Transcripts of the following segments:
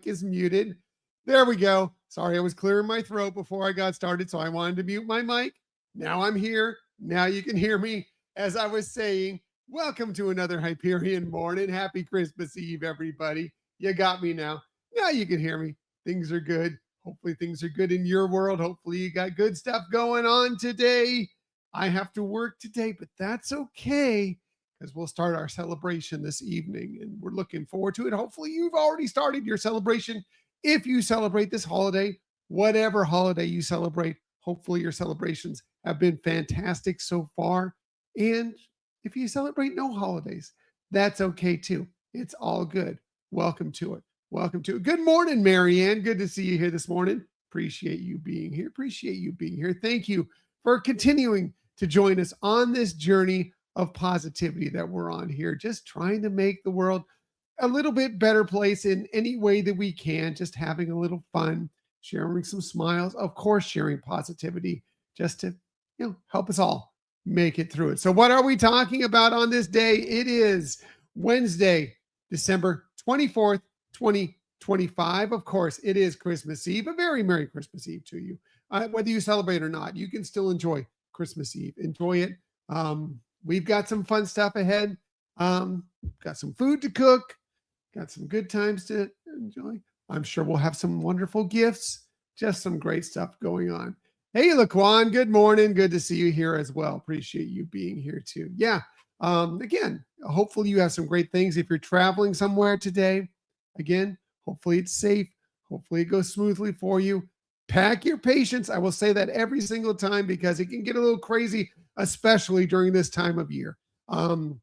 mic is muted. There we go. Sorry, I was clearing my throat before I got started, so I wanted to mute my mic. Now I'm here. Now you can hear me. As I was saying, welcome to another Hyperion morning. Happy Christmas Eve, everybody. You got me now. Now you can hear me. Things are good. Hopefully things are good in your world. Hopefully you got good stuff going on today. I have to work today, but that's okay because we'll start our celebration this evening and we're looking forward to it. Hopefully you've already started your celebration. If you celebrate this holiday, whatever holiday you celebrate, hopefully your celebrations have been fantastic so far. And if you celebrate no holidays, that's okay too. It's all good. Welcome to it. Welcome to it. Good morning, Marianne. Good to see you here this morning. Appreciate you being here. Appreciate you being here. Thank you for continuing to join us on this journey of positivity that we're on here, just trying to make the world a little bit better place in any way that we can, just having a little fun, sharing some smiles, of course, sharing positivity just to, help us all make it through it. So what are we talking about on this day? It is Wednesday, December 24th, 2025. Of course, it is Christmas Eve. A very Merry Christmas Eve to you. Whether you celebrate or not, you can still enjoy Christmas Eve. Enjoy it. We've got some fun stuff ahead. Got some food to cook. Got some good times to enjoy. I'm sure we'll have some wonderful gifts. Just some great stuff going on. Hey, Laquan, good morning. Good to see you here as well. Appreciate you being here too. Yeah. Again, hopefully you have some great things. If you're traveling somewhere today, again, hopefully it's safe. Hopefully it goes smoothly for you. Pack your patience. I will say that every single time because it can get a little crazy, especially during this time of year.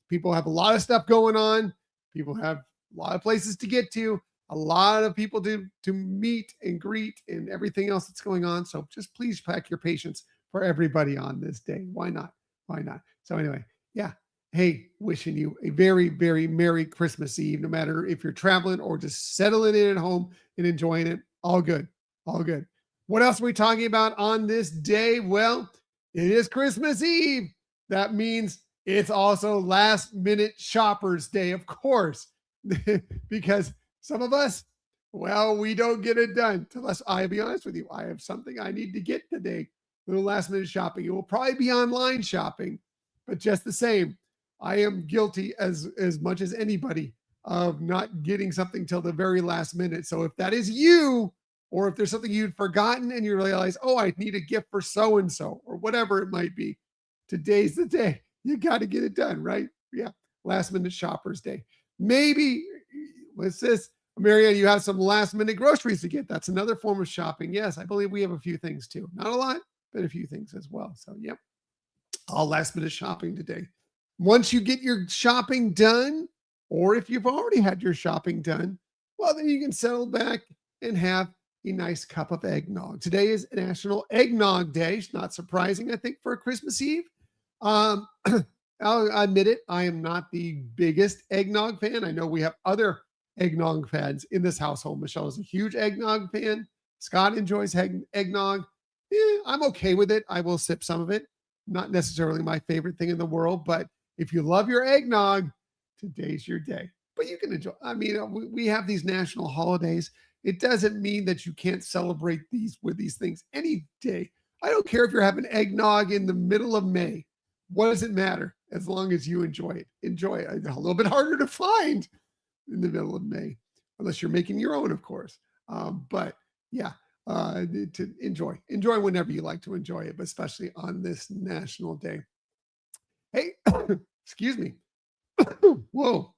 People have a lot of stuff going on. People have a lot of places to get to, a lot of people to meet and greet and everything else that's going on. So just please pack your patience for everybody on this day. Why not? Why not? So anyway, yeah. Hey, wishing you a very, very Merry Christmas Eve, no matter if you're traveling or just settling in at home and enjoying it. All good. All good. What else are we talking about on this day? Well, it is Christmas Eve. That means it's also last minute shoppers day, of course, because some of us, well, we don't get it done. Unless I'll be honest with you, I have something I need to get today. A little last minute shopping. It will probably be online shopping, but just the same, I am guilty as much as anybody of not getting something till the very last minute. So if that is you, or if there's something you'd forgotten and you realize, oh, I need a gift for so-and-so or whatever it might be, today's the day. You got to get it done, right? Yeah. Last minute shoppers day. Maybe, what's this? Marianne, you have some last minute groceries to get. That's another form of shopping. Yes, I believe we have a few things too. Not a lot, but a few things as well. So, yep. All last minute shopping today. Once you get your shopping done, or if you've already had your shopping done, well, then you can settle back and have a nice cup of eggnog. Today is National Eggnog Day. It's not surprising, I think, for a Christmas Eve. I'll admit it, I am not the biggest eggnog fan. I know we have other eggnog fans in this household. Michelle is a huge eggnog fan. Scott enjoys eggnog. I'm okay with it. I will sip some of it. Not necessarily my favorite thing in the world, but if you love your eggnog, today's your day. But you can enjoy. I mean, we have these national holidays. It doesn't mean that you can't celebrate these with these things any day. I don't care if you're having eggnog in the middle of May. What does it matter? As long as you enjoy it. Enjoy it. It's a little bit harder to find in the middle of May, unless you're making your own, of course. But yeah, to enjoy whenever you like to enjoy it, but especially on this national day. Hey, excuse me. Whoa.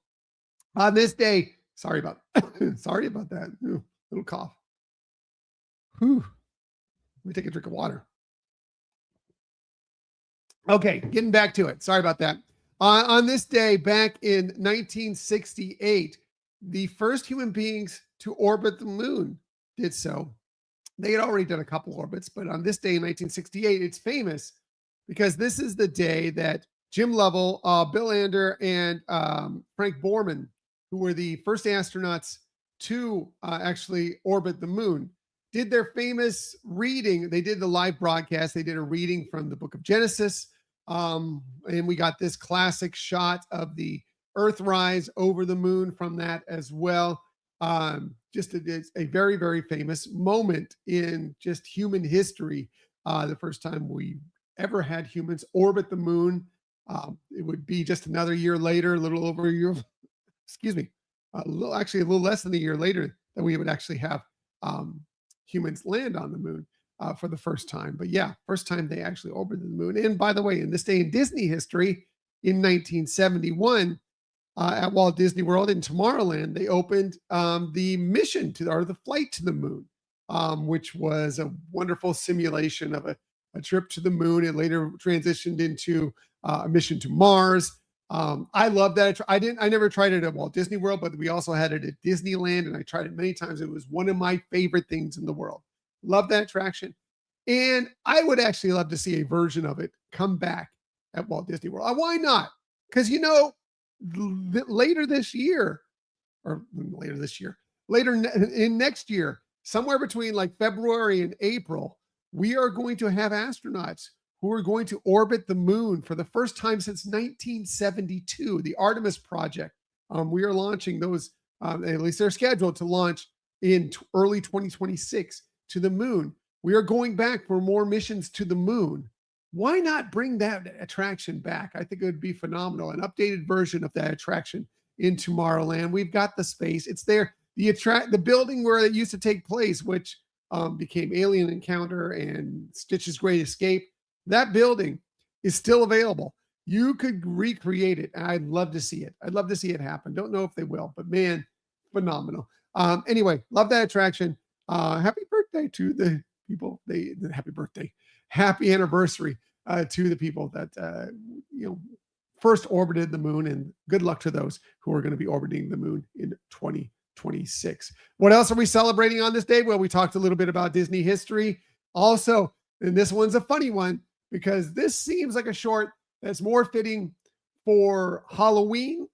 On this day, sorry about that. Ooh, little cough. Whew. Let me take a drink of water. Okay, getting back to it. Sorry about that. On this day, back in 1968, the first human beings to orbit the moon did so. They had already done a couple orbits, but on this day in 1968, it's famous because this is the day that Jim Lovell, Bill Lander, and Frank Borman, who were the first astronauts to actually orbit the moon, did their famous reading. They did the live broadcast. They did a reading from the book of Genesis. And we got this classic shot of the Earthrise over the moon from that as well. Just it's a very, very famous moment in just human history. The first time we ever had humans orbit the moon. It would be just another year later, a little over a year, excuse me, actually a little less than a year later that we would actually have um, humans land on the moon for the first time. But yeah, first time they actually orbited the moon. And by the way, in this day in Disney history, in 1971, at Walt Disney World in Tomorrowland, they opened the mission to, or the flight to the moon, which was a wonderful simulation of a trip to the moon. It later transitioned into a mission to Mars. I love that. I never tried it at Walt Disney World, but we also had it at Disneyland, and I tried it many times. It was one of my favorite things in the world. Love that attraction, and I would actually love to see a version of it come back at Walt Disney World. Why not? Because later this year, or later this year, in next year, somewhere between like February and April, we are going to have astronauts who are going to orbit the moon for the first time since 1972, the Artemis project. We are launching those, at least they're scheduled to launch in early 2026 to the moon. We are going back for more missions to the moon. Why not bring that attraction back? I think it would be phenomenal. An updated version of that attraction in Tomorrowland. We've got the space. It's there. The building where it used to take place, which became Alien Encounter and Stitch's Great Escape. That building is still available. You could recreate it. I'd love to see it. I'd love to see it happen. Don't know if they will, but man, phenomenal. Anyway, love that attraction. Happy birthday to the people. Happy birthday. Happy anniversary to the people that first orbited the moon, and good luck to those who are going to be orbiting the moon in 2026. What else are we celebrating on this day? Well, we talked a little bit about Disney history. Also, and this one's a funny one because this seems like a short that's more fitting for Halloween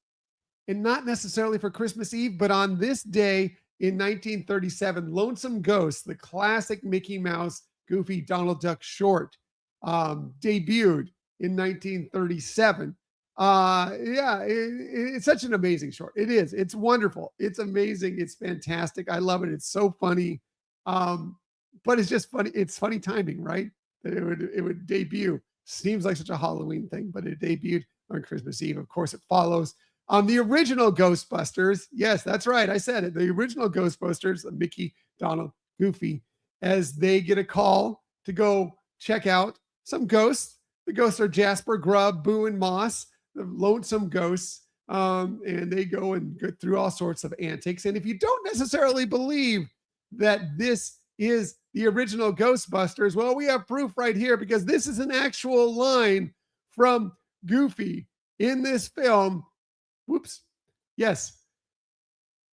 and not necessarily for Christmas Eve, but on this day in 1937, Lonesome Ghost, the classic Mickey Mouse, Goofy, Donald Duck short, debuted in 1937. It's such an amazing short. It is. It's wonderful. It's amazing. It's fantastic. I love it. It's so funny. But it's just funny. It's funny timing, right? That it would debut. Seems like such a Halloween thing, but it debuted on Christmas Eve. Of course, it follows the original Ghostbusters. Yes, that's right. I said it. The original Ghostbusters, Mickey, Donald, Goofy, as they get a call to go check out some ghosts. The ghosts are Jasper, Grub, Boo, and Moss, the lonesome ghosts. And they go and go through all sorts of antics. And if you don't necessarily believe that this is the original Ghostbusters, well, we have proof right here because this is an actual line from Goofy in this film. Whoops. Yes.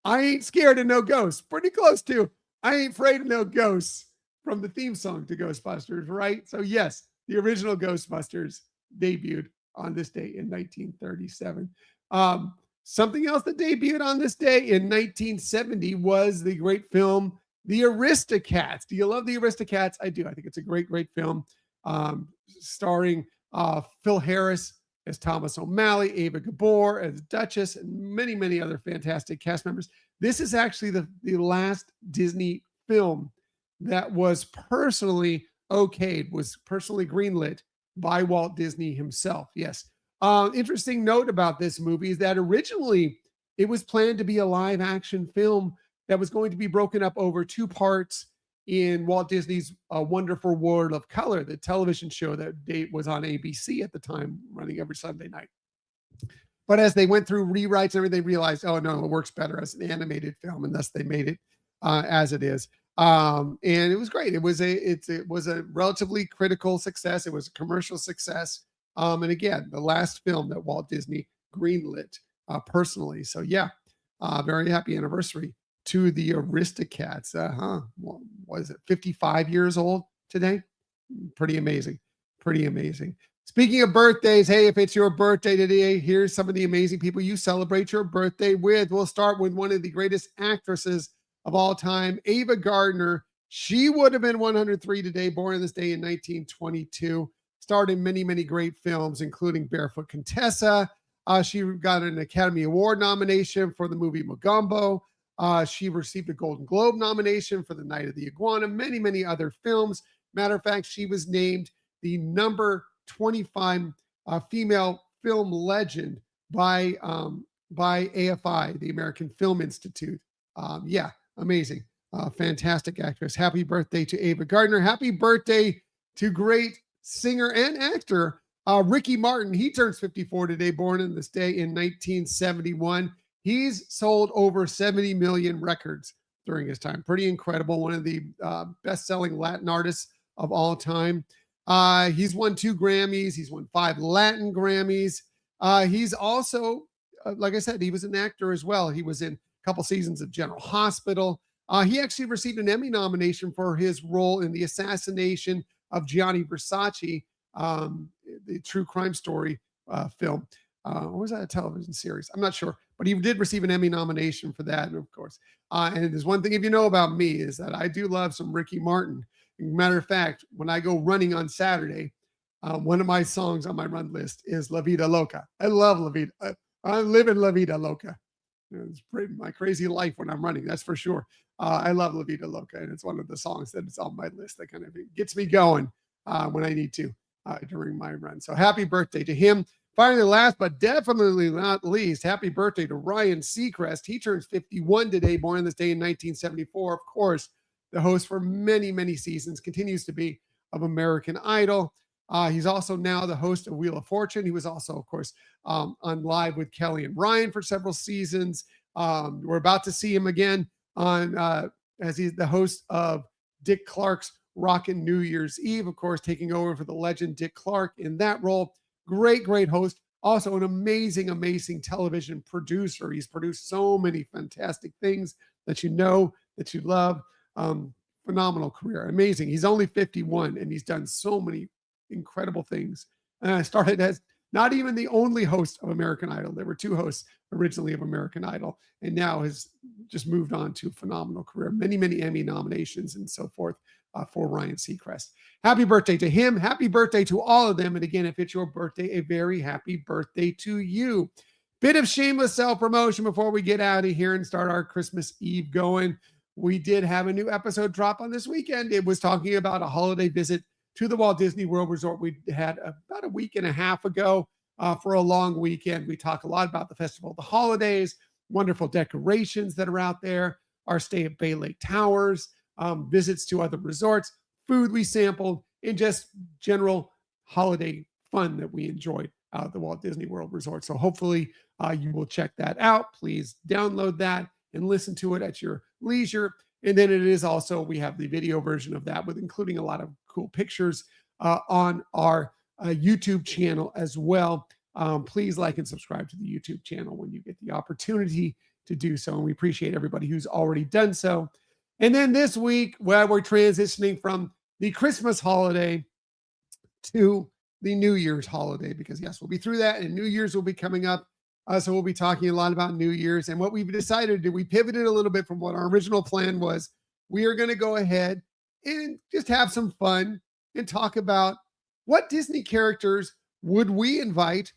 I ain't scared of no ghosts. Pretty close to I ain't afraid of no ghosts from the theme song to Ghostbusters, right? So yes, the original Ghostbusters debuted on this day in 1937. Something else that debuted on this day in 1970 was the great film, The Aristocats. Do you love The Aristocats? I do. I think it's a great, great film starring Phil Harris as Thomas O'Malley, Ava Gabor as Duchess, and many, many other fantastic cast members. This is actually the last Disney film that was personally okayed, was personally greenlit by Walt Disney himself. Yes. Interesting note about this movie is that originally it was planned to be a live action film that was going to be broken up over two parts in Walt Disney's Wonderful World of Color, the television show that was on ABC at the time, running every Sunday night. But as they went through rewrites and everything, they realized, oh no, it works better as an animated film, and thus they made it as it is. And it was great. It was a relatively critical success. It was a commercial success. And again, the last film that Walt Disney greenlit personally. So yeah, very happy anniversary to the Aristocats. What is it? 55 years old today? Pretty amazing. Pretty amazing. Speaking of birthdays, hey, if it's your birthday today, here's some of the amazing people you celebrate your birthday with. We'll start with one of the greatest actresses of all time, Ava Gardner. She would have been 103 today, born on this day in 1922. Starred in many, many great films, including Barefoot Contessa. She got an Academy Award nomination for the movie Mogambo. She received a Golden Globe nomination for The Night of the Iguana, many, many other films. Matter of fact, she was named the number 25 female film legend by AFI, the American Film Institute. Yeah, amazing. Fantastic actress. Happy birthday to Ava Gardner. Happy birthday to great singer and actor Ricky Martin. He turns 54 today, born on this day in 1971. He's sold over 70 million records during his time. Pretty incredible. One of the best-selling Latin artists of all time. He's won 2 Grammys. He's won 5 Latin Grammys. He's also, like I said, he was an actor as well. He was in a couple seasons of General Hospital. He actually received an Emmy nomination for his role in the assassination of Gianni Versace, the true crime story film. Or was that a television series? I'm not sure, but he did receive an Emmy nomination for that. And of course, and there's one thing, if you know about me, is that I do love some Ricky Martin. Matter of fact, when I go running on Saturday, one of my songs on my run list is La Vida Loca. I love La Vida. I'm living La Vida Loca. It's my crazy life when I'm running, that's for sure. I love La Vida Loca, and it's one of the songs that is on my list that kind of gets me going when I need to during my run. So happy birthday to him. Finally, last but definitely not least, happy birthday to Ryan Seacrest. He turns 51 today, born on this day in 1974. Of course, the host for many, many seasons, continues to be, of American Idol. He's also now the host of Wheel of Fortune. He was also, of course, on Live with Kelly and Ryan for several seasons. We're about to see him again on as he's the host of Dick Clark's Rockin' New Year's Eve, of course, taking over for the legend Dick Clark in that role. Great, great host. Also an amazing, amazing television producer. He's produced so many fantastic things that you know, that you love. Phenomenal career. Amazing. He's only 51 and he's done so many incredible things. And started as not even the only host of American Idol. There were 2 hosts originally of American Idol, and now has just moved on to a phenomenal career. Many, many Emmy nominations and so forth for Ryan Seacrest. Happy birthday to him. Happy birthday to all of them. And again, if it's your birthday, a very happy birthday to you. Bit of shameless self-promotion before we get out of here and start our Christmas Eve going. We did have a new episode drop on this weekend. It was talking about a holiday visit to the Walt Disney World Resort we had about a week and a half ago for a long weekend. We talk a lot about the Festival of the Holidays, wonderful decorations that are out there, our stay at Bay Lake Towers, visits to other resorts, food we sampled, and just general holiday fun that we enjoyed out at the Walt Disney World Resort. So hopefully you will check that out. Please download that and listen to it at your leisure. And then it is also, we have the video version of that with including a lot of cool pictures on our YouTube channel as well. Please like and subscribe to the YouTube channel when you get the opportunity to do so. And we appreciate everybody who's already done so. And then this week, where we're transitioning from the Christmas holiday to the New Year's holiday, because yes, we'll be through that and New Year's will be coming up. So we'll be talking a lot about New Year's, and what we've decided to do, we pivoted a little bit from what our original plan was. We are going to go ahead and just have some fun and talk about what Disney characters would we invite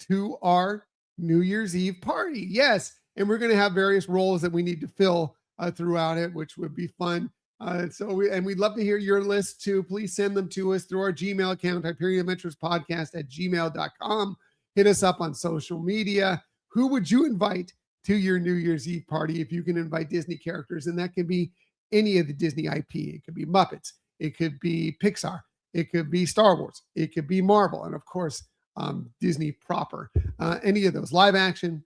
to our New Year's Eve party. Yes. And we're going to have various roles that we need to fill throughout it, which would be fun. We'd love to hear your list too. Please send them to us through our Gmail account, HyperionAdventuresPodcast@gmail.com. Hit us up on social media. Who would you invite to your New Year's Eve party if you can invite Disney characters? And that can be any of the Disney IP. It could be Muppets. It could be Pixar. It could be Star Wars. It could be Marvel. And of course, Disney proper. Any of those, live action,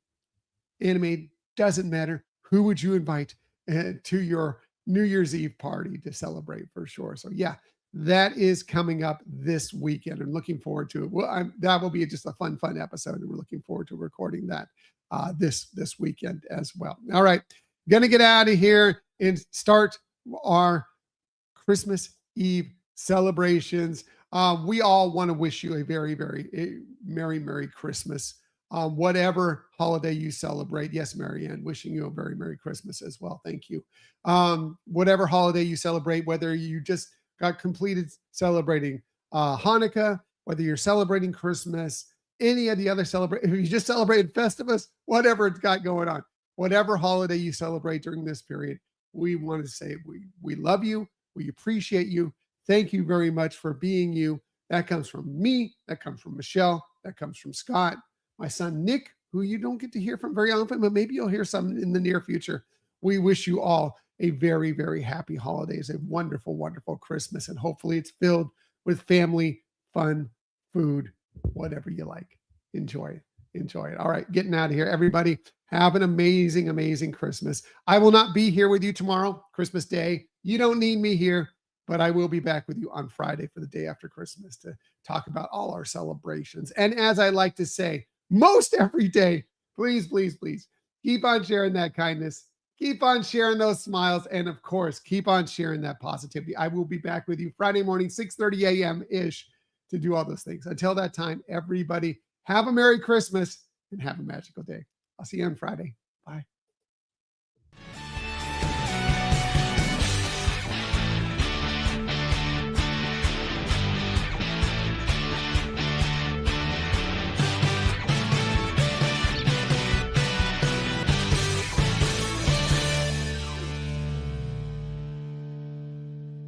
animated, doesn't matter. Who would you invite to your New Year's Eve party to celebrate for sure? So yeah, that is coming up this weekend. I'm looking forward to it. Well, that will be just a fun episode, and we're looking forward to recording that this weekend as well. All right, gonna get out of here and start our Christmas Eve celebrations. We all want to wish you a very, very Merry Christmas. Whatever holiday you celebrate. Yes, Marianne, wishing you a very Merry Christmas as well. Thank you. Whatever holiday you celebrate, whether you just got completed celebrating Hanukkah, whether you're celebrating Christmas, any of the other if you just celebrated Festivus, whatever it's got going on, whatever holiday you celebrate during this period, we want to say we love you, we appreciate you. Thank you very much for being you. That comes from me, that comes from Michelle, that comes from Scott, my son Nick, who you don't get to hear from very often, but maybe you'll hear some in the near future. We wish you all a very, very happy holidays, a wonderful, wonderful Christmas, and hopefully it's filled with family, fun, food, whatever you like. Enjoy it. Enjoy it. All right, getting out of here. Everybody, have an amazing, amazing Christmas. I will not be here with you tomorrow, Christmas Day. You don't need me here, but I will be back with you on Friday for the day after Christmas to talk about all our celebrations. And as I like to say, most every day, please, please, please keep on sharing that kindness. Keep on sharing those smiles. And of course, keep on sharing that positivity. I will be back with you Friday morning, 6:30 a.m. ish to do all those things. Until that time, everybody have a Merry Christmas and have a magical day. I'll see you on Friday.